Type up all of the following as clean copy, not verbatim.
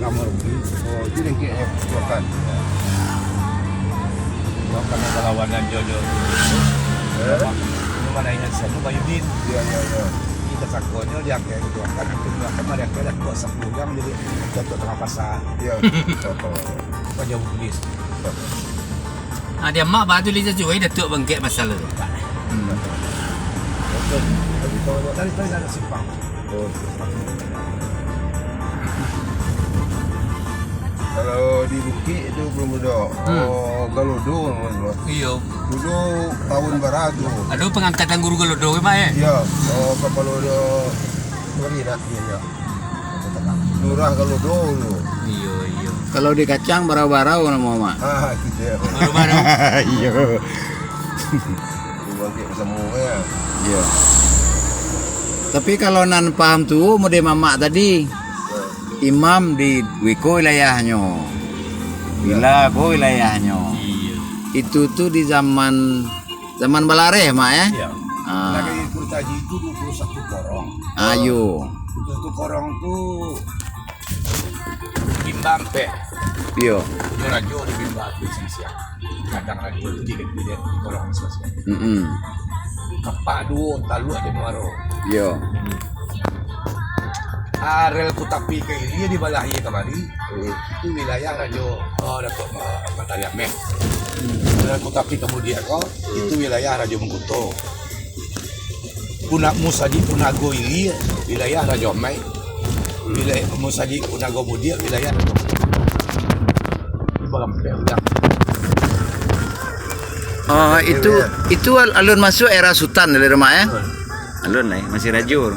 Ramar Budi. Oh, itu yang kayak tuakan. Tuakan yang lawanan jodoh. Ini mana ingat saya, Bayudin. Iya. Kita sakonya dia kayak tuakan, itu tuakan ada kayak dua 10 jam jadi jatuh tengah pasar. Iya. Apa jauh bis. Dia mak batu lihat juga Datuk bangkit masalah tu. Tadi ada simpang. Oh, kalau di Bukit itu belum ada. Oh, Galodo namanya. Iya. Dulu tahun baru. Ada pengangkatan guru Galodo ke Pak ya? Iya. Oh, kalau ada sorry nak dia. Lurah Galodo dulu. Iya. Kalau di kacang barau-barau nama mak. Itu dia. Baru-baru. Iya. Di Bukit semua ya. Iya. Tapi kalau nan paham tuh mode mamak tadi imam di Wiko wilayahnya, bila ko wilayahnya. Iya. Itu tuh di zaman Balare mak ya. Iya. Ah. Lagi Kurtaji itu 21 korong. Ayo. 21 korong tuh bimbang pe. Iya. Itu rajo di bimbang itu siang. Kadang rajo itu di korong selesai. Kepak dua talu ada muaro. Iya. Arel Kutapi ke ini di Balahi kemari. Itu wilayah rajo Datuk Matahari Ahmed. Arel Kutapi kemudian itu wilayah Rajo Mengkuto. Punak Musaji Punago ini wilayah Rajo Mai. Wilayah Musaji Punago Mudia wilayah Rajo Balampe udah. Oh, itu alun masuk era Sultan dari rumah ya? Alun lah, masih rajur.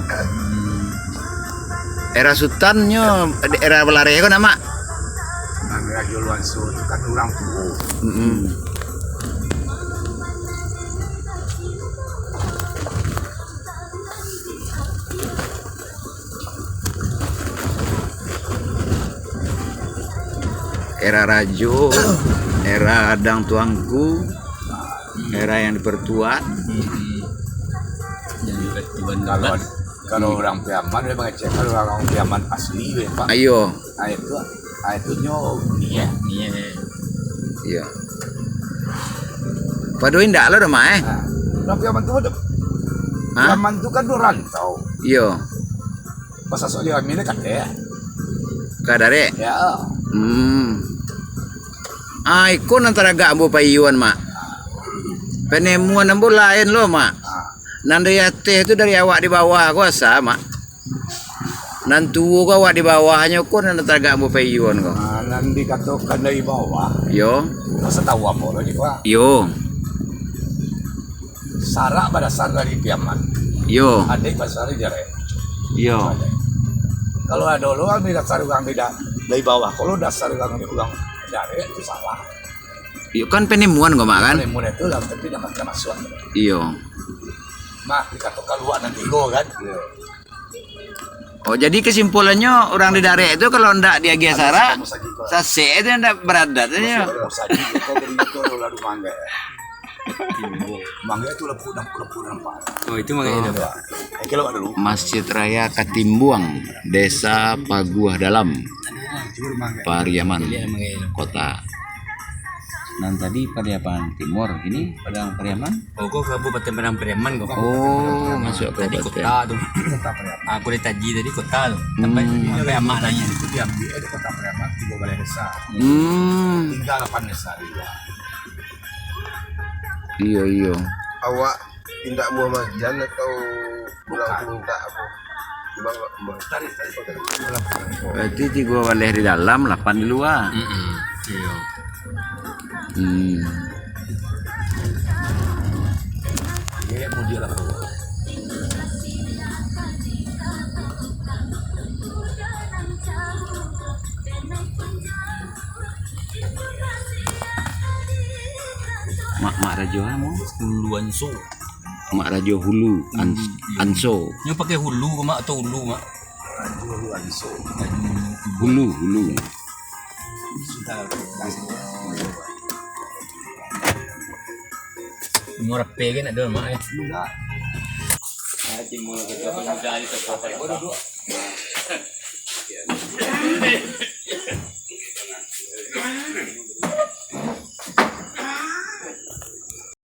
Era Sultannya era Balare kan nama? Rajo Luanso itu kan orang tua. Era Rajo, era Dang Tuangku, era yang dipertua. Jadi ketuan Kalau orang Piaman dia mengecek kalau orang Piaman asli ya Pak. Ayo. Itu nih. Iya. Padoin ndak lo mak eh? Orang Piaman itu ada. Hah? Piaman itu kan rantau. Iya. Pas soal dia kan ya. Kadare. Ya. Ikon antara gak ambo payuan mak. Penemuan ambo lain lo mak. Nanda teh itu dari awak di bawah kuasa mak. Nantu kau awak di bawahnya kau antara gak ambo payuan kau. Nanti katakan dari bawah. Yo. Masa tahu apa lagi Pak? Yo. Sarak pada dasar dari Piaman. Yo. Ada pasar jare. Yo. Kalau ada orang dasar orang beda dari bawah. Kalau dasar orang jare itu salah. Yo kan penemuan kau mak kan? Penemuan itu lah tapi dapat masuk. Iyo. Mak dikatakan luar nanti go kan. Oh jadi kesimpulannya orang di Darek itu kalau ndak dia Giasara, sase itu ndak beradat aja. Saji kau beri itu lalu mangga. Mangga itu lepuk nampak. Oh itu makanya itu. Kalau ada lu. Masjid Raya Katimbuang, Desa Paguah Dalam, Pariaman, Kota. Dan tadi Pariaman Timur, ini Padang Pariaman. Oh kok Kabupaten Padang Pariaman kok. Oh, masuk Tadi kabupaten. kota tuh. Aku dari Taji tadi kota tuh. Sampai amak nanya. Itu diambil di kota Pariaman 3 balai desa. Tinggal 8 desa di luar. Iya. Awak tindak Muhammadiyah atau pulang minta apa? Tadi. Berarti 3 waleh di dalam, 8 di luar. Iya. Dia mau dia lah. Mak Rajo mau? Hulu Anso. Mak Rajo Hulu Anso. Ini pakai hulu ke mak atau hulu mak? Hulu Anso. Hulu. Sudah Murah pengen ada mak ya. enggak. Timur kita pemuda di tempat